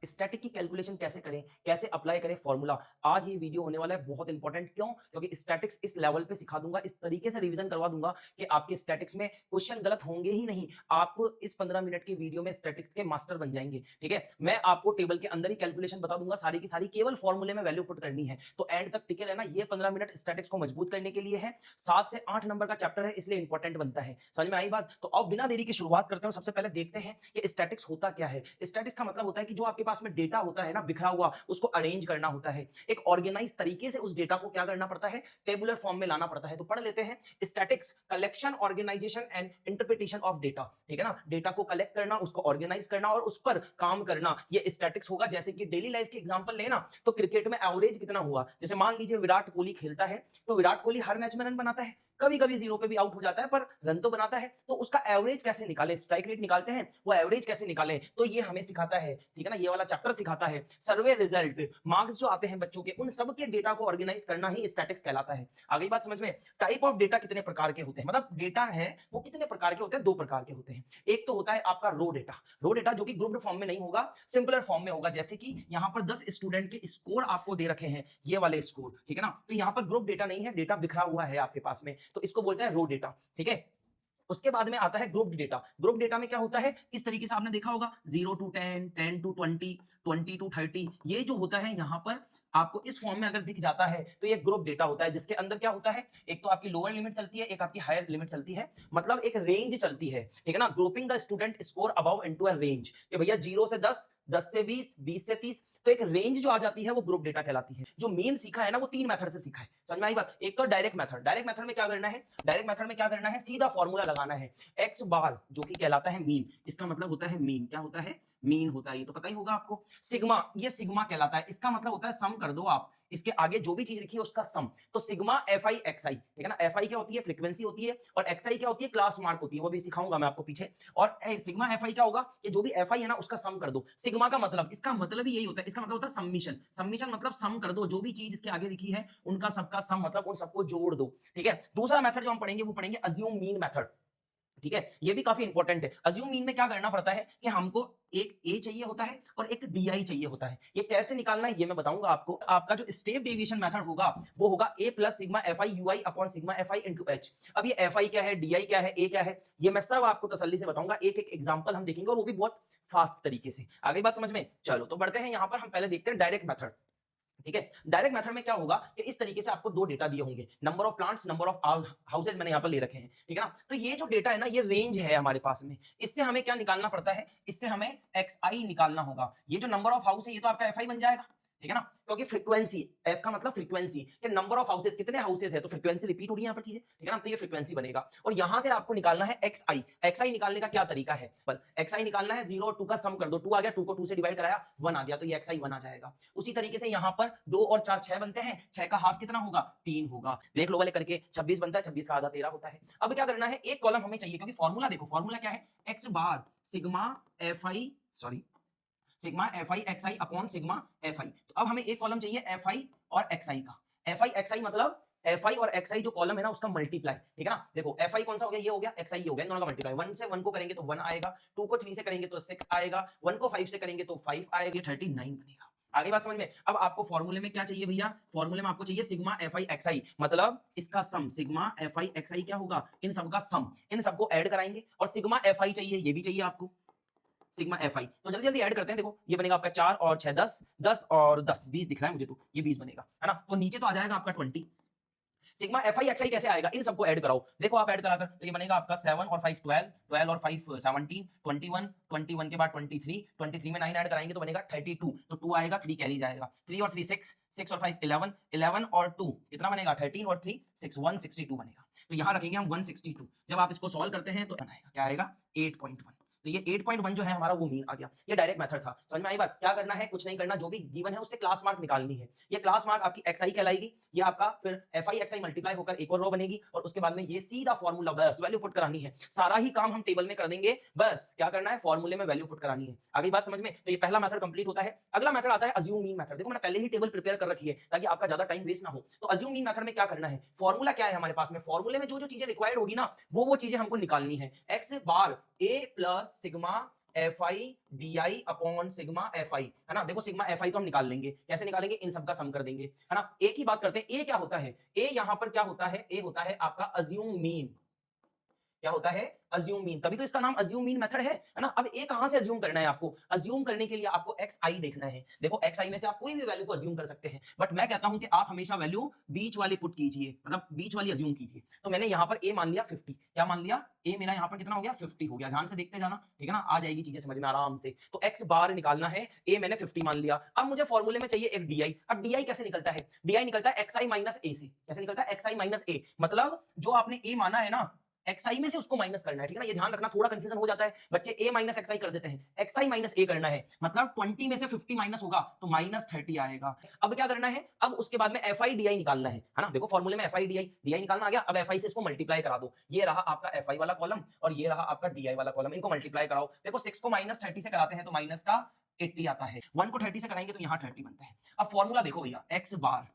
Static की calculation कैसे करें, कैसे अप्लाई करें फॉर्मूला। आज ये वीडियो होने वाला है बहुत इंपॉर्टेंट। क्यों? क्योंकि स्टैटिक्स इस लेवल पे सिखा दूंगा, इस तरीके से रिवीजन करवा दूंगा कि आपके स्टैटिक्स में क्वेश्चन गलत होंगे ही नहीं। आप इस 15 मिनट की वीडियो में स्टैटिक्स के मास्टर बन जाएंगे। ठीक है, मैं आपको टेबल के अंदर ही कैलकुलेशन बता दूंगा, सारी की सारी केवल फॉर्मूले में वैल्यू पुट करनी है। तो एंड तक टिके रहना। ये 15 मिनट स्टैटिक्स को मजबूत करने के लिए है। 7 से 8 नंबर का चैप्टर है, इसलिए इंपॉर्टेंट बनता है। समझ में आई बात? तो अब बिना देरी की शुरुआत करते हैं। सबसे पहले देखते हैं कि स्टैटिक्स होता क्या है। स्टैटिक्स का मतलब होता है कि जो आपके पास में डेटा होता है ना, बिखरा हुआ, उसको अरेंज करना होता है। एक ऑर्गेनाइज तरीके से उस डेटा को क्या करना पड़ता है, टेबुलर फॉर्म में लाना पड़ता है। तो पढ़ लेते हैं। Statics collection, organisation and interpretation of data. ठीक है ना, डेटा को कलेक्ट करना, उसको ऑर्गेनाइज करना और उस पर काम करना, ये स्टैटिक्स होगा। जैसे कि डेली लाइफ के एग्जांपल लेना, तो क्रिकेट में एवरेज कितना हुआ। जैसे मान लीजिए विराट कोहली खेलता है, तो विराट कोहली हर मैच में रन बनाता है, कभी कभी जीरो पे भी आउट हो जाता है, पर रन तो बनाता है। तो उसका एवरेज कैसे निकाले, स्ट्राइक रेट निकालते हैं, वो एवरेज कैसे निकालें, तो ये हमें सिखाता है। ठीक है ना, ये वाला चैप्टर सिखाता है। सर्वे रिजल्ट, मार्क्स जो आते हैं बच्चों के, उन सब के डेटा को ऑर्गेनाइज करना ही स्टैटिक्स कहलाता है। आगे बात समझ में? टाइप ऑफ डेटा कितने प्रकार के होते हैं, मतलब डेटा है वो कितने प्रकार के होते हैं, दो प्रकार के होते हैं। एक तो होता है आपका रो डेटा। रो डेटा जो कि ग्रुप्ड फॉर्म में नहीं होगा, सिंपलर फॉर्म में होगा। जैसे कि यहां पर 10 स्टूडेंट के स्कोर आपको दे रखे हैं, ये वाले स्कोर। ठीक है ना, तो यहां पर ग्रुप डेटा नहीं है, डेटा बिखरा हुआ है आपके पास में, तो इसको बोलते हैं रो डेटा। ठीक है, उसके बाद में आता है ग्रुप डेटा। ग्रुप डेटा में क्या होता है, इस तरीके से आपने देखा होगा 0 टू 10, 10 टू 20, 20 टू 30, ये जो होता है यहां पर आपको इस फॉर्म में अगर दिख जाता है तो ये ग्रुप डेटा होता है। जिसके अंदर क्या होता है, एक तो आपकी लोअर लिमिट चलती है, एक आपकी हायर लिमिट चलती है, मतलब एक रेंज चलती है। ठीक है ना, grouping the student score above into a range, कि भैया 0 से 10, 10 से 20, 20 से 30, तो एक रेंज जो आ जाती है वो ग्रुप डेटा कहलाती है। जो मेन सीखा है ना, वो 3 मेथड से सीखा है। समझ में आई बात? एक तो डायरेक्ट मेथड। डायरेक्ट मेथड में क्या करना है, डायरेक्ट मेथड में क्या करना है, सीधा फॉर्मूला लगाना है। एक्स बार जो कि कहलाता है मीन, इसका मतलब होता है मीन। क्या होता है? मीन होता है, ये तो पता ही होगा आपको। सिग्मा, ये सिग्मा कहलाता है, इसका मतलब होता है सम कर दो आप, इसके आगे जो भी चीज लिखी है उसका सम। तो सिग्मा एफ आई एक्स आई। ठीक है ना, एफ आई क्या होती है, फ्रीक्वेंसी होती है, और एक्स आई क्या होती है, क्लास मार्क होती है, वो भी सिखाऊंगा मैं आपको पीछे। और सिग्मा एफ आई क्या होगा, कि जो भी एफ आई है ना उसका सम कर दो। सिग्मा का मतलब, इसका मतलब ही यही होता है, इसका मतलब होता है सबमिशन। सबमिशन मतलब सम कर दो, जो भी चीज इसके आगे लिखी है उनका सबका सम, मतलब उन सबको जोड़ दो। ठीक है, दूसरा मेथड जो हम पढ़ेंगे वो पढ़ेंगे अज्यूम मीन मेथड। ठीक है, ये भी काफी इंपॉर्टेंट है। अज्यूम मीन में क्या करना पड़ता है कि हमको एक ए चाहिए होता है और एक डी आई चाहिए होता है। ये कैसे निकालना है ये मैं बताऊंगा आपको। आपका जो स्टेप डेविएशन मेथड होगा वो होगा A plus sigma F I U I upon sigma F I into H. अब ये एफ आई क्या है, डी आई क्या है, ए क्या है, ये मैं सब आपको तसल्ली से बताऊंगा। एक एक एग्जाम्पल हम देखेंगे और वो भी बहुत फास्ट तरीके से। आगे बात समझ में? चलो तो बढ़ते हैं। यहां पर हम पहले देखते हैं डायरेक्ट मेथड। ठीक है, डायरेक्ट मेथड में क्या होगा कि इस तरीके से आपको दो डेटा दिए होंगे, number of plants, number of houses मैंने यहां पर ले रखे हैं। ठीक है ना, तो ये जो डेटा है ना, ये रेंज है हमारे पास में। इससे हमें क्या निकालना पड़ता है, इससे हमें एक्स आई निकालना होगा। ये जो नंबर ऑफ हाउस है ये तो आपका एफ आई बन जाएगा। ठीक है ना, क्योंकि फ्रीक्वेंसी, एफ का मतलब फ्रीक्वेंसी, कि नंबर ऑफ हाउसेज, कितने हाउसेज है, तो फ्रीक्वेंसी रिपीट हो रही है यहाँ पर चीजें। ठीक है ना, तो ये फ्रीक्वेंसी बनेगा। और यहां से आपको निकालना है एक्स आई। एक्स आई निकालने का क्या तरीका है, बल एक्स आई निकालना है, 0 और 2 का सम कर दो। 2 आ गया, 2 को 2 से डिवाइड कराया, 1 आ गया, तो ये एक्स आई 1 आ जाएगा। उसी तरीके से यहां पर 2 और 4 6 बनते हैं, 6 का हाफ कितना होगा, 3 होगा। देख लो वाले करके, 26 बनता है, 26 का आधा 13 होता है। अब क्या करना है, एक कॉलम हमें चाहिए, क्योंकि फॉर्मूला देखो, फॉर्मूला क्या है, एक्स बार सिग्मा एफ आई, सॉरी, सिग्मा एफ आई एक्स आई अपॉन सिग्मा एफ आई। तो अब हमें एक कॉलम चाहिए एफ आई और एक्स आई का। एफ आई एक्स आई मतलब एफ आई और एक्स आई जो कॉलम है ना उसका मल्टीप्लाई। ठीक है ना, देखो एफ आई कौन सा हो गया, ये हो गया, एक्स आई ये हो गया, दोनों का मल्टीप्लाई। 1 से 1 को करेंगे तो 1 आएगा, 2 को 3 से करेंगे तो 6 आएगा, 1 को 5 से करेंगे तो 5 आएगा, 39 बनेगा। आगे बात समझ में? अब आपको फॉर्मूले में क्या चाहिए भैया, फॉर्मूले में आपको चाहिए सिग्मा एफ आई एक्स आई, मतलब इसका सम। सिग्मा एफ आई एक्स आई क्या होगा, इन सबका सम, इन सबको ऐड कराएंगे। और सिग्मा एफ आई चाहिए, ये भी चाहिए आपको, सिग्मा एफ आई। तो जल्दी जल्दी ऐड करते हैं। देखो ये बनेगा आपका 4 और 6 10, 10 और 10 20 दिख रहा है मुझे, तो ये 20 बनेगा, है ना। तो नीचे तो आ जाएगा आपका 20। सिग्मा एफ आई एक्स आई कैसे आएगा, इन सबको ऐड कराओ। देखो आप ऐड कराकर, तो ये बनेगा आपका 7 और 5 12, 12 और 5 17, 21, 21 के बाद 23, 23 में 9 ऐड कराएंगे तो बनेगा 32। तो 2 आएगा, 3 कैरी जाएगा, 3 और 3 6, 6 और 5 11, 11 और 2 कितना बनेगा, 13 और 3 6 162 बनेगा। तो यहां रखेंगे हम 162। जब आप इसको सॉल्व करते हैं तो आएगा, क्या आएगा, 8.1। तो ये 8.1 जो है हमारा वो मीन आ गया। ये डायरेक्ट मेथड था। समझ में आई बात? क्या करना है, कुछ नहीं करना, जो भी गिवन है उससे क्लास मार्क निकालनी है। ये क्लास मार्क आपकी एक्स आई कहलाएगी, ये आपका फिर F I x I multiply होकर एक और रो बनेगी, और उसके बाद में ये सीधा फॉर्मूला, बस वैल्यू पुट करानी है। सारा ही काम हम टेबल में कर देंगे, बस क्या करना है, फॉर्मूले में वैल्यू पुट करानी है। आगे बात समझ में? तो ये पहला मेथड कंप्लीट होता है। अगला मेथड आता है अज्यूम मीन मेथड। देखो मैंने पहले ही टेबल प्रिपेयर कर रखी है ताकि आपका ज्यादा टाइम वेस्ट ना हो। तो अज्यूम मीन मेथड में क्या करना है, फॉर्मूला क्या है हमारे पास में, फॉर्मूले में जो जो चीजें रिक्वायर्ड होगी ना वो चीजें हमको निकालनी है। X bar A plus sigma F I D I upon sigma F आई, है ना। देखो सिग्मा एफ आई तो हम निकाल लेंगे, कैसे निकालेंगे, इन सबका सम कर देंगे, है ना। ए की बात करते हैं, ए क्या होता है, ए यहां पर क्या होता है, ए होता है आपका अज्यूम मीन, क्या होता है, अज्यूम मीन, तभी तो इसका नाम अज्यूम मीन मेथड है ना। अब ए कहां से अज्यूम करना है आपको, अज्यूम करने के लिए आपको एक्स आई देखना है। देखो एक्स आई में से आप कोई भी वैल्यू को अज्यूम कर सकते हैं, बट मैं कहता हूं कि आप हमेशा वैल्यू बीच वाली पुट कीजिए, मतलब बीच वाली अज्यूम कीजिए। तो मैंने यहां पर ए मान लिया 50, क्या मान लिया, ए मेरा यहां पर कितना हो गया, 50 हो गया। ध्यान से देखते जाना, ठीक है ना, आ जाएगी चीजें समझ में आराम से। तो एक्स बार निकालना है, ए मैंने 50 मान लिया। अब मुझे फॉर्मूले में चाहिए एक डीआई। अब डीआई कैसे निकलता है, डीआई निकलता है एक्स आई माइनस ए से। कैसे निकलता है, एक्स आई माइनस ए, मतलब जो आपने ए माना है ना, xi में से उसको माइनस करना है, ठीक है ना। ये ध्यान रखना, थोड़ा कंफ्यूजन हो जाता है, बच्चे a माइनस xi कर देते हैं, xi माइनस a करना है, मतलब 20 में से 50 माइनस होगा तो माइनस 30 आएगा। अब क्या करना है, अब उसके बाद में fi di निकालना है ना। देखो फॉर्मूले में fi di निकालना आ गया। अब fi से इसको मल्टीप्लाई करा दो, ये रहा आपका fi वाला कॉलम और ये रहा आपका di वाला कॉलम, इनको मल्टीप्लाई कराओ। देखो 6 को माइनस 30 से कराते हैं तो माइनस का 80 आता है, 1 को 30 से कराएंगे तो यहाँ 30 बनता है। अब फॉर्मूला देखो भैया, x बार,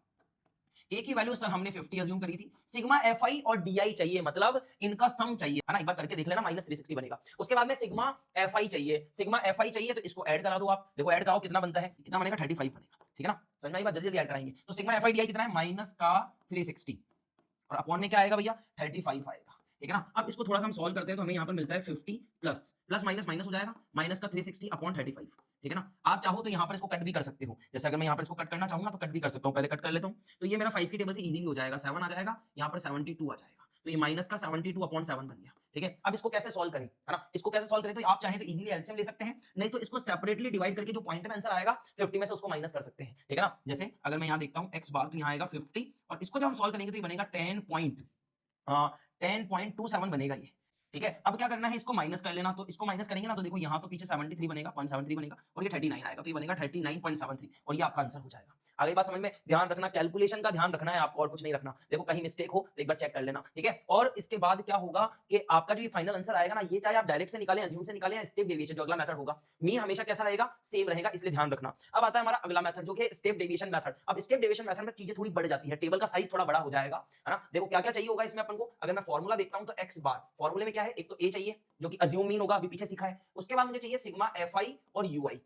ए की वैल्यू सर हमने 50 अज्यूम करी थी, सिग्मा एफ आई और डी आई चाहिए, मतलब इनका सम चाहिए, है ना। एक बार करके देख लेना, माइनस 360 बनेगा। उसके बाद में सिग्मा एफ आई चाहिए, सिग्मा एफ आई चाहिए तो इसको ऐड करा दो आप। देखो ऐड कराओ कितना बनता है, कितना बनेगा, 35 बनेगा, ठीक है ना। समझ में आई बात, जल्दी जल्दी ऐड कराएंगे। तो sigma F I D I कितना है, माइनस का 360 और अपॉन में क्या आएगा भैया, 35 आएगा, ठीक है ना। अब इसको थोड़ा सा हम सॉल्व करते हैं तो हमें यहाँ पर मिलता है 50 प्लस प्लस माइनस माइनस हो जाएगा, माइनस का 360 अपॉन 35, ठीक है ना। आप चाहो तो यहाँ पर इसको कट भी कर सकते हो, जैसे अगर मैं यहाँ पर इसको कट करना चाहूंगा तो कट भी कर सकता हूँ। पहले कट कर लेता हूँ, तो ये मेरा 5 की टेबल से इजीली हो जाएगा, 7 आ जाएगा, यहाँ पर 72 आ जाएगा, तो ये माइनस का 72 अपॉन 7 बन गया, ठीक है। अब इसको कैसे सॉल्व करें, है ना, इसको कैसे सॉल्व करें, तो आप चाहे तो इजीली एलसीएम ले सकते हैं, नहीं तो इसको सेपरेटली डिवाइड करके जो पॉइंट में आंसर आएगा 50 में से उसको माइनस कर सकते हैं, ठीक है ना। जैसे अगर मैं यहाँ देखता हूँ एक्स बार, तो यहाँ आएगा 50 और इसको जब हम सॉल्व करेंगे तो ये बनेगा 10.27 बनेगा ये, ठीक है। अब क्या करना है, इसको माइनस कर लेना, तो इसको माइनस करेंगे ना तो देखो यहाँ तो पीछे 73 बनेगा, 0.73 बनेगा और ये 39 आएगा, तो ये बनेगा 39.73 और ये आपका आंसर हो जाएगा। आगे बात समझ में, ध्यान रखना, कैलकुलेशन का ध्यान रखना है आपको और कुछ नहीं रखना। देखो कहीं मिस्टेक हो तो एक बार चेक कर लेना, ठीक है। और इसके बाद क्या होगा कि आपका जो ये फाइनल आंसर आएगा ना, ये चाहे आप डायरेक्ट से निकालें, अज्यूम से निकालें या स्टेप डेविएशन जो अगला मेथड होगा, मीन हमेशा कैसा रहेगा, सेम रहेगा, इसलिए ध्यान रखना। अब आता है हमारा अगला मेथड जो कि स्टेप डेविएशन मेथड। अब स्टेप डेविएशन मेथड में चीजें थोड़ी बढ़ जाती है, टेबल का साइज थोड़ा बड़ा हो जाएगा, है ना। देखो क्या क्या चाहिए होगा इसमें अपन को, अगर मैं फॉर्मूला देखता हूं तो एक्स बार, फॉर्मूले में क्या है, एक तो ए चाहिए जो कि अज्यूम मीन होगा, अभी पीछे सीखा है। उसके बाद मुझे चाहिए सिग्मा एफ आई और यू आई,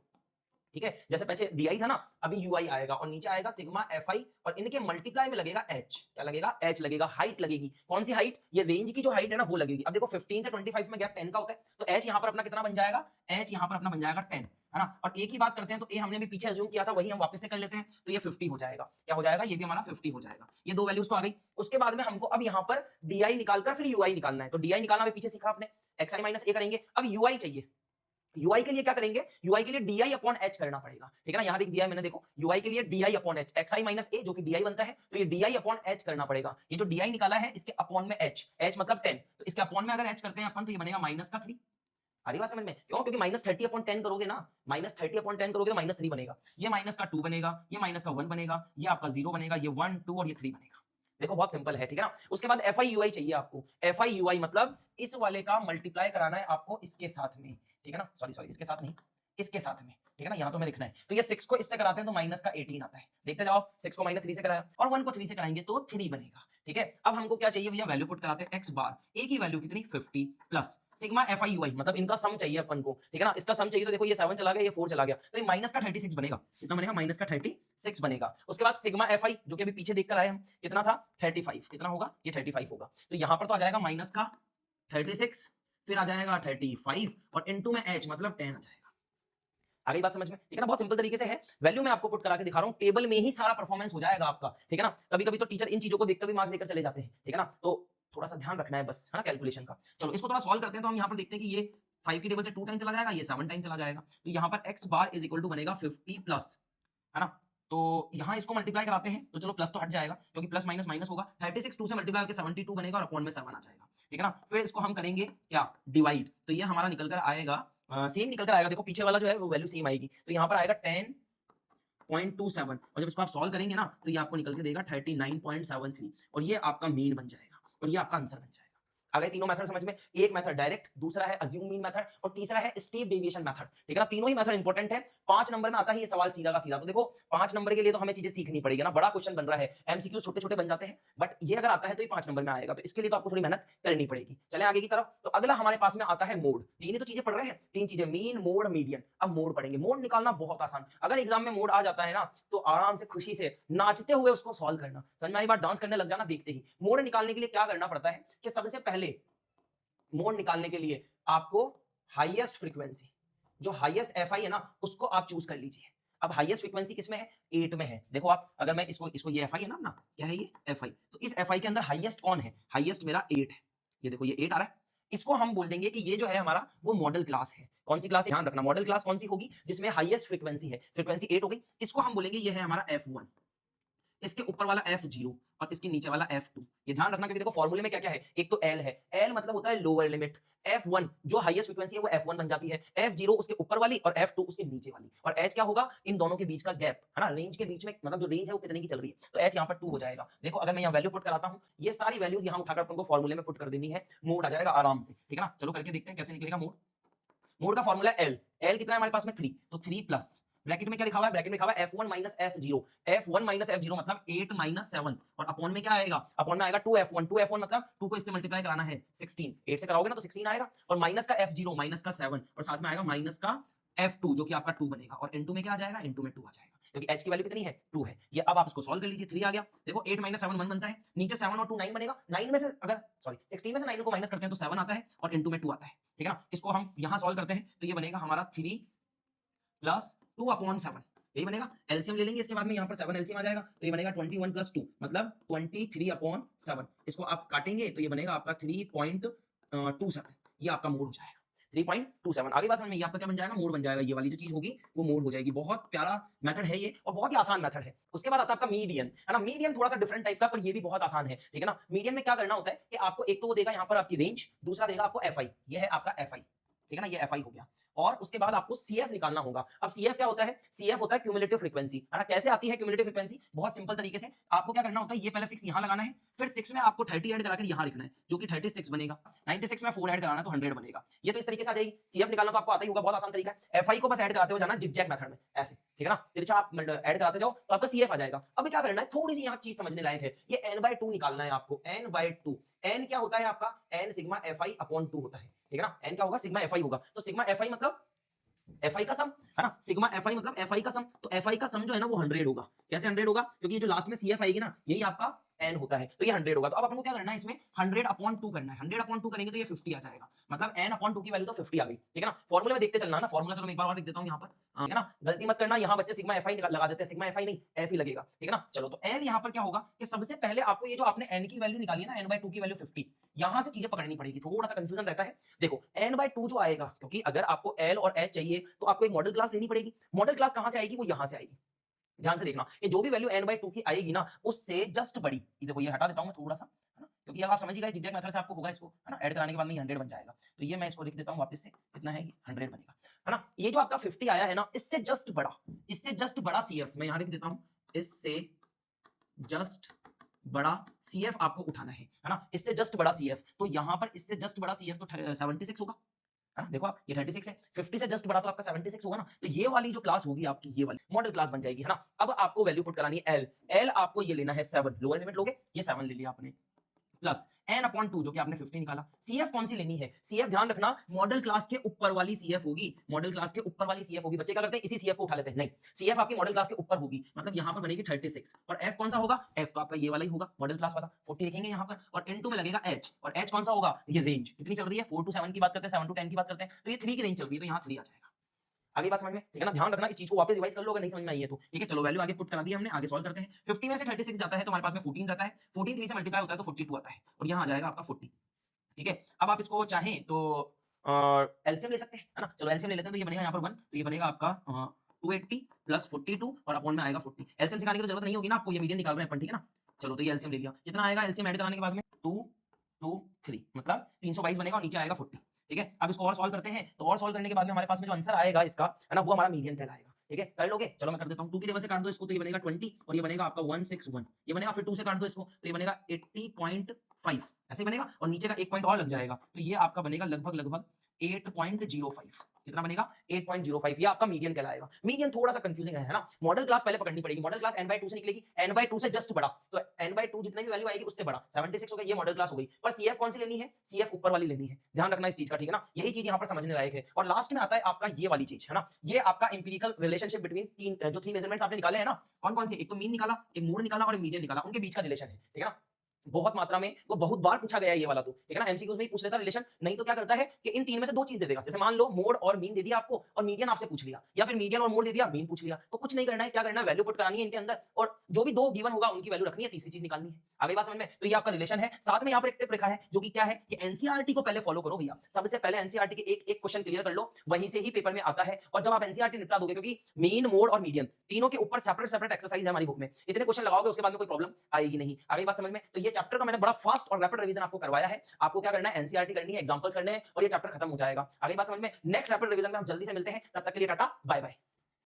ठीक है। जैसे पीछे डी था ना, अभी यू आई आएगा और नीचे आएगा सिग्मा एफ आई और इनके मल्टीप्लाई में लगेगा एच, क्या लगेगा, एच लगेगा, हाइट लगेगी। कौन सी हाइट, ये रेंज की जो हाइट है ना वो लगेगी। अब देखो 15 से 25 में गैप 10 का होता है, तो एच यहाँ पर अपना कितना बन जाएगा, एच यहाँ पर अपना बन जाएगा 10, है ना। और ए की बात करते हैं तो ए हमने भी पीछे अज्यूम किया था, वही हम वापस से कर लेते हैं, तो ये 50 हो जाएगा। क्या हो जाएगा, ये भी हमारा 50 हो जाएगा। ये दो वैल्यूज तो आ गई। उसके बाद में हमको अब यहाँ पर डी निकालकर फिर यू निकालना है, तो डी निकालना भी पीछे सीखा आपने, एक्स आई माइनस ए करेंगे। अब यू चाहिए, यूआई के लिए क्या करेंगे, यूआई के लिए डी अपॉन एच करना पड़ेगा, ठीक है ना। यहाँ लिख दिया है मैंने, देखो यूआई के लिए डी अपॉन एच, एक्स आई माइनस ए जो कि डी बनता है, तो ये डी अपॉन एच करना पड़ेगा। ये जो डी निकाला है इसके अपॉन में एच, एच मतलब 10, तो इसके अपॉन में अगर एच करते हैं अपन तो ये बनेगा माइनस का 3। आ रही बात समझ में, क्यों, क्योंकि माइनस 30 अपॉन 10 करोगे ना, माइनस 30 अपॉन 10 करोगे तो माइनस 3 बनेगा, ये माइनस का 2 बनेगा, ये माइनस का 1 बनेगा, ये आपका 0 बनेगा, ये 1 2 और ये 3 बनेगा। देखो बहुत सिंपल है, ठीक है ना। उसके बाद एफ आई यू आई चाहिए आपको, एफ आई यू आई मतलब इस वाले का मल्टीप्लाई कराना है आपको इसके साथ में, ठीक है ना, सॉरी इसके साथ नहीं, इसके साथ में, ठीक है ना। यहाँ तो मैं लिखना है, तो ये 6 को इससे कराते हैं तो माइनस का 18 आता है, देखते जाओ। 6 को माइनस 3 से कराया और 1 को 3 से कराएंगे तो 3 बनेगा, ठीक है। अब हमको क्या चाहिए भैया, वैल्यू पुट कराते हैं, एक्स बार, ए की वैल्यू कितनी 50 plus sigma F I U I, मतलब इनका सम चाहिए अपन को, ठीक है ना। इसका सम चाहिए तो देखो ये 7 चला गया, ये 4 चला गया, तो ये माइनस का 36 बनेगा, कितना बनेगा, माइनस का 36 बनेगा। उसके बाद सिग्मा एफ आई जो कि अभी पीछे देखकर आए हम, कितना था 35, कितना होगा, ये 35 होगा, तो यहाँ पर तो आ जाएगा माइनस का 36, फिर आ जाएगा 35 और इनटू में एच मतलब 10 आ जाएगा। आगे बात समझ में, ठीक है ना, बहुत सिंपल तरीके से है। वैल्यू मैं आपको पुट करा के दिखा रहा हूं, टेबल में ही सारा परफॉर्मेंस हो जाएगा आपका, ठीक है ना। कभी कभी तो टीचर इन चीजों को देखकर भी मार्क्स देकर चले जाते हैं, ठीक है ना, तो थोड़ा सा ध्यान रखना है बस, है ना, कैलकुलेशन का। चलो इसको थोड़ा सॉल्व करते हैं, तो हम यहाँ पर देखते हैं कि ये 5 की टेबल से 2 टाइम चला जाएगा, ये 7 टाइम चला जाएगा, तो यहाँ पर X bar is equal to बनेगा 50 प्लस, है ना। तो यहाँ इसको मल्टीप्लाई कराते हैं, तो चलो प्लस तो हट जाएगा क्योंकि प्लस माइनस माइनस होगा, 36 2 से मल्टीप्लाई होकर 72 बनेगा और अपॉन में 7 आ जाएगा, ठीक है ना। फिर इसको हम करेंगे क्या, डिवाइड, तो ये हमारा निकल कर आएगा, सेम निकल कर आएगा, देखो पीछे वाला जो है वो वैल्यू सेम आएगी, तो यहाँ पर आएगा 10.27 और जब इसको आप सॉल्व करेंगे ना तो ये आपको निकल के देगा 39.73 और ये आपका मीन बन जाएगा और ये आपका आंसर बन जाएगा। आ गए तीनों मेथड समझ में। एक मेथड डायरेक्ट, दूसरा है अज्यूम मीन मेथड और तीसरा है स्टेप डेविएशन मेथड। ठीक है ना, तीनों ही मेथड इंपॉर्टेंट है। 5 नंबर में आता है ये सवाल सीधा का सीधा। तो देखो 5 नंबर के लिए तो हमें चीजें सीखनी पड़ेगी ना, बड़ा क्वेश्चन बन रहा है, एमसीक्यू छोटे छोटे बन जाते हैं, बट ये अगर आता है तो ये 5 नंबर में आएगा, तो इसके लिए तो आपको थोड़ी मेहनत करनी पड़ेगी। चले आगे की तरफ। तो अगला हमारे पास में आता है मोड। तीन ही तो चीजें पढ़ रहे हैं, तीन चीजें, मीन, मोड, मीडियन। अब मोड पढ़ेंगे। मोड निकालना बहुत आसान, अगर एग्जाम में मोड आ जाता है ना तो आराम से खुशी से नाचते हुए उसको सॉल्व करना, समझ में आई बात, डांस करने लग जाना देखते ही। मोड निकालने के लिए क्या करना पड़ता है कि सबसे पहले मोड निकालने के लिए आपको हाईएस्ट फ्रीक्वेंसी, जो हाईएस्ट एफआई है ना, उसको आप चूज कर लीजिए। अब हाईएस्ट फ्रीक्वेंसी किसमें है? 8 में है। देखो आप, अगर मैं इसको ये एफआई है ना अपना, क्या है ये एफआई, तो इस एफआई के अंदर हाईएस्ट कौन है? हाईएस्ट मेरा 8 है। ये देखो ये 8 आ रहा है। इसको हम बोल देंगे कि ये जो है हमारा वो मॉडल क्लास है। कौन सी क्लास है? ध्यान रखना, मॉडल क्लास कौन सी होगी? जिसमें हाईएस्ट फ्रीक्वेंसी है। फ्रीक्वेंसी 8 हो गई। इसको हम बोलेंगे ये है हमारा F1, इसके ऊपर वाला F0 और इसके नीचे वाला F2। ये ध्यान रखना, क्योंकि देखो फॉर्मूले में क्या क्या है, एक तो L है, L मतलब होता है लोअर लिमिट। F1 जो हाईएस्ट फ्रीक्वेंसी है वो F1 बन जाती है, F0 उसके ऊपर वाली और F2 उसके नीचे वाली, और H क्या होगा? इन दोनों के बीच का गैप, है ना, रेंज के बीच में, मतलब जो रेंज है वो कितने की चल रही है, तो H यहाँ पर 2 हो जाएगा। देखो अगर मैं यहाँ वैल्यू पुट कराता हूँ, ये सारी वैल्यूज यहाँ उठाकर तुमको फॉर्मूले में पुट कर देनी है, मोड आ जाएगा आराम से। ठीक है ना, चलो करके देखते हैं कैसे निकलेगा मोड। मोड का फॉर्मूला L, L कितना है हमारे पास में? 3, तो 3 प्लस ब्रैकेट में क्या लिखा हुआ है? ब्रैकेट में लिखा हुआ है F1 minus F0। F1 minus F0 मतलब 8 माइनस 7, और अपॉन में क्या आएगा? अपॉन में आएगा 2F1। 2F1 मतलब 2 को इससे मल्टीप्लाई कराना है 16, 8 से कराओगे ना तो 16 आएगा, और माइनस का F0 माइनस का 7, और साथ में आएगा माइनस का F2 जो कि आपका 2 बनेगा, और N2 में क्या आ जाएगा? N2 में 2 आ जाएगा, क्योंकि H की वैल्यू कितनी है? 2 है। ये अब आप इसको सॉल्व कर लीजिए। 3 आ गया। देखो 8 माइनस 7 1 बनता है, नीचे 7 और 2 9 बनेगा। 9 में से अगर सॉरी 16 में से 9 को माइनस करते हैं तो 7 आता है, और N2 में 2 आता है। ठीक है ना, इसको हम यहां सॉल्व करते हैं तो ये बनेगा हमारा 3 प्लस 2 अपॉन 7, यही बनेगा। एलसीएम ले लेंगे इसके बाद में, यहाँ पर 7 एलसीएम आ जाएगा, तो ये बनेगा 21 प्लस 2 मतलब 23 अपॉन 7। इसको आप काटेंगे तो ये बनेगा आपका 3.27, ये आपका मोड हो जाएगा 3.27। आगे बात समझ में, ये आपका क्या बन जाएगा? मोड बन जाएगा। ये वाली जो चीज होगी वो मोड हो जाएगी। बहुत प्यारा मेथड है ये, और बहुत ही आसान मेथड है। उसके बाद आता है आपका मीडियन, है ना। मीडियन थोड़ा सा डिफरेंट टाइप का, पर ये भी बहुत आसान है। ठीक है ना, मीडियन में क्या करना होता है कि आपको एक तो वो देगा यहाँ पर आपकी रेंज, दूसरा देगा आपको एफआई, ये है आपका एफआई। ठीक है ना, ये एफआई हो गया, और उसके बाद आपको सीएफ निकालना होगा। अब सीएफ क्या होता है? सीएफ होता है क्यूमुलेटिव फ्रीक्वेंसी, है ना। कैसे आती है क्यूमुलेटिव फ्रीक्वेंसी? बहुत सिंपल तरीके से आपको क्या करना होता है, ये पहले 6 यहां लगाना है, फिर 6 में आपको 30 ऐड कराकर यहां लिखना है, जो कि 36 बनेगा। 96 में 4 ऐड कराना है तो 100 बनेगा। ये तो इस तरीके से आ जाएगी। सीएफ निकालना तो आपको आता ही होगा, बहुत आसान तरीका है। एफआई को बस ऐड कराते हो जाना जिगजैग मेथड में, ऐसे। ठीक है ना, तिरछा आप ऐड कराते जाओ तो आपका सीएफ आ जाएगा। अब क्या करना है, थोड़ी सी यहाँ चीज समझने लायक है, ये n/2 निकालना है आपको। n/2, n क्या होता है आपका? n सिग्मा fi अपॉन 2 होता है। ठीक है ना, n क्या होगा? सिग्मा fi होगा, तो सिग्मा fi मतलब एफआई का सम, है ना। सिग्मा एफआई मतलब एफआई का सम, तो एफआई का सम जो है ना वो 100 होगा। कैसे 100 होगा? क्योंकि ये जो लास्ट में सीएफ आएगी ना, यही आपका एन होता है, तो ये 100 होगा। तो अब अपन को क्या करना है, इसमें 100 अपॉन 2 करना है। 100 अपॉन 2 करेंगे तो ये 50 आ जाएगा, मतलब एन अपॉन 2 की वैल्यू तो 50 आ गई। ठीक है ना, फॉर्मूले में देखते चलना ना, फॉर्मूला चलो मैं एक बार और लिख देता हूं यहाँ पर। ठीक है ना, गलती मत करना, यहाँ बच्चे सिग्मा एफआई लगा देते हैं, सिग्मा एफआई नहीं एफ ही लगेगा। ठीक है ना, चलो तो एन यहाँ पर क्या होगा कि सबसे पहले आपको ये जो आपने एन की वैल्यू निकाली है ना, n/2 की वैल्यू 50, यहां से चीजें पकड़नी पड़ेगी, थोड़ा सा कंफ्यूजन रहता है। देखो n/2 जो आएगा, क्योंकि अगर आपको l और h चाहिए तो आपको एक मॉडल क्लास लेनी पड़ेगी। मॉडल क्लास कहां से आएगी? वो यहां से आएगी। ध्यान से देखना कि जो भी वैल्यू n/2 की आएगी ना, उससे जस्ट बड़ी, ये देखो ये हटा देता हूं मैं थोड़ा सा, है ना, क्योंकि अब आप समझ ही गए जिगजैग मेथड से आपको होगा इसको, है ना, ऐड कराने के बाद में 100 बन जाएगा। तो ये मैं इसको लिख देता हूं वापस से, कितना है ये? 100 बनेगा, है ना। ये जो आपका 50 आया है ना, इससे जस्ट बड़ा सीएफ मैं यहां लिख देता हूं, इससे जस्ट बड़ा सीएफ आपको उठाना है ना, इससे जस्ट बड़ा सीएफ। तो यहां पर इससे जस्ट बड़ा सीएफ तो 76 होगा, है ना। देखो आप, ये 36 है, 50 से जस्ट बड़ा तो आपका 76 होगा ना, तो ये वाली जो क्लास होगी आपकी, ये वाली मॉडल क्लास बन जाएगी, है ना। अब आपको वैल्यू पुट करानी है एल आपको ये लेना है 7, लोअर लिमिट लोगे, ये 7 ले लिया आपने, प्लस n/2 जो कि आपने 50 निकाला। सीएफ कौन सी लेनी है? सीएफ ध्यान रखना, मॉडल क्लास के ऊपर वाली सीएफ होगी, मॉडल क्लास के ऊपर वाली सीएफ होगी। बच्चे क्या करते हैं, इसी सीएफ को उठा लेते हैं, नहीं, सीएफ आपकी मॉडल क्लास के ऊपर होगी, मतलब यहां पर बनेगी 36, और एफ कौन सा होगा? एफ तो आपका ये वाला ही होगा, मॉडल क्लास वाला, 40 लिखेंगे यहां पर, और n2 में लगेगा h, और h कौन सा होगा? ये रेंज कितनी चल रही है, 4 to 7 की बात करते हैं, 7 to 10 की बात करते हैं, तो ये 3 की रेंज चल रही है, तो यहां 3 आ जाएगा। आगे बात समझ में? ठीक है ना, ध्यान रखना, इस चीज को वापस रिवाइज कर लो अगर नहीं समझ में आई है तो। ठीक है, चलो वैल्यू आगे पुट करा दी हमने, आगे सॉल्व करते हैं। 50 में से 36 जाता है तो हमारे पास में 14 रहता है, 14 3 से मल्टीप्लाई होता है तो 42 आता है, और यहाँ आ जाएगा आपका 40। ठीक है, अब आप इसको चाहें तो एलसीएम ले सकते हैं, है ना। चलो एलसीएम ले लेते हैं, तो ये बनेगा यहाँ पर 1, तो ये बनेगा आपका 280 प्लस 42 और अपॉन में आएगा 40। एलसीएम सिखाने की तो जरूरत नहीं होगी ना आपको, ये मीडियन निकाल रहे हैं अपन। ठीक है ना, चलो तो ये एलसीएम ले लिया, कितना आएगा एलसीएम ऐड कराने के बाद में? 2 2 3 मतलब 322 बनेगा, और नीचे आएगा 40। ठीक है, अब इसको और सॉल्व करते हैं, तो और सॉल्व करने के बाद में हमारे पास में जो आंसर आएगा इसका, है ना, वो हमारा मीडियन कहलाएगा। ठीक है, कर लोगे? चलो मैं कर देता हूं, 2 की टेबल से काट दो इसको, तो ये बनेगा 20, और ये बनेगा आपका 161, ये बनेगा, फिर 2 से काट दो इसको, तो ये बनेगा 80.5 5 ऐसे बनेगा और नीचे का एक पॉइंट और लग जाएगा, तो ये आपका बनेगा लगभग 8.05। कितना बनेगा? 8.05। ये आपका मीडियन कहलाएगा। मीडियन थोड़ा सा कंफ्यूजिंग है ना? मॉडल क्लास पहले पकड़नी पड़ेगी। मॉडल क्लास n/2 से निकलेगी, n/2 से जस्ट बड़ा, तो n/2 जितनी भी वैल्यू आएगी उससे बड़ा 76 हो गया, ये मॉडल क्लास हो गई। पर CF कौन सी लेनी है? CF ऊपर वाली लेनी है। ध्यान रखना इस चीज का, ठीक है ना? यही चीज यहाँ पर समझने लायक है। और लास्ट में आता है आपका ये वाली चीज, है ना? ये आपका एम्पिरिकल रिलेशनशिप बिटवीन तीन जो 3 मेजरमेंट्स आपने निकाले हैं ना, कौन-कौन से? एक तो मीन निकाला, एक मोड निकाला और मीडियन निकाला, उनके बीच का रिलेशन है, ठीक है ना? बहुत मात्रा में, वो बहुत बार पूछा गया है ये वाला तो, ठीक है ना? एमसीक्यूज में ही पूछ लेता रिलेशन, नहीं तो क्या करता है कि इन तीन में से दो चीज दे देगा। जैसे मान लो मोड और मीन दे दिया आपको और मीडियन आपसे पूछ लिया, या फिर मीडियन और मोड दे दिया, मीन पूछ लिया, तो कुछ नहीं करना है, क्या करना है? वैल्यू पुट करानी है इनके अंदर और जो भी दो गिवन होगा उनकी वैल्यू रखनी है, तीसरी चीज निकालनी है। आगे बात समझ में? तो ये आपका रिलेशन है। साथ में यहाँ पर एक टिप लिखा है जो कि क्या है कि एनसीईआरटी को पहले फॉलो करो भैया। सबसे पहले एनसीईआरटी के एक एक क्वेश्चन क्लियर कर लो, वहीं से ही पेपर में आता है। और जब आप एनसीईआरटी निपटा दोगे, क्योंकि मीन, मोड और मीडियन तीनों के ऊपर सेपरेट सेपरेट एक्सरसाइज है हमारी बुक में, इतने क्वेश्चन लगाओगे उसके बाद में कोई प्रॉब्लम आएगी नहीं। आगे बात समझ में? तो ये चैप्टर का मैंने बड़ा फास्ट और रैपिड रिवीजन आपको करवाया है। आपको क्या करना है? एनसीईआरटी करनी है, एग्जांपल्स करने हैं और ये चैप्टर खत्म हो जाएगा। आगे बात समझ में? नेक्स्ट रैपिड रिवीजन में हम जल्दी से मिलते हैं, तब तक के लिए टाटा बाय बाय।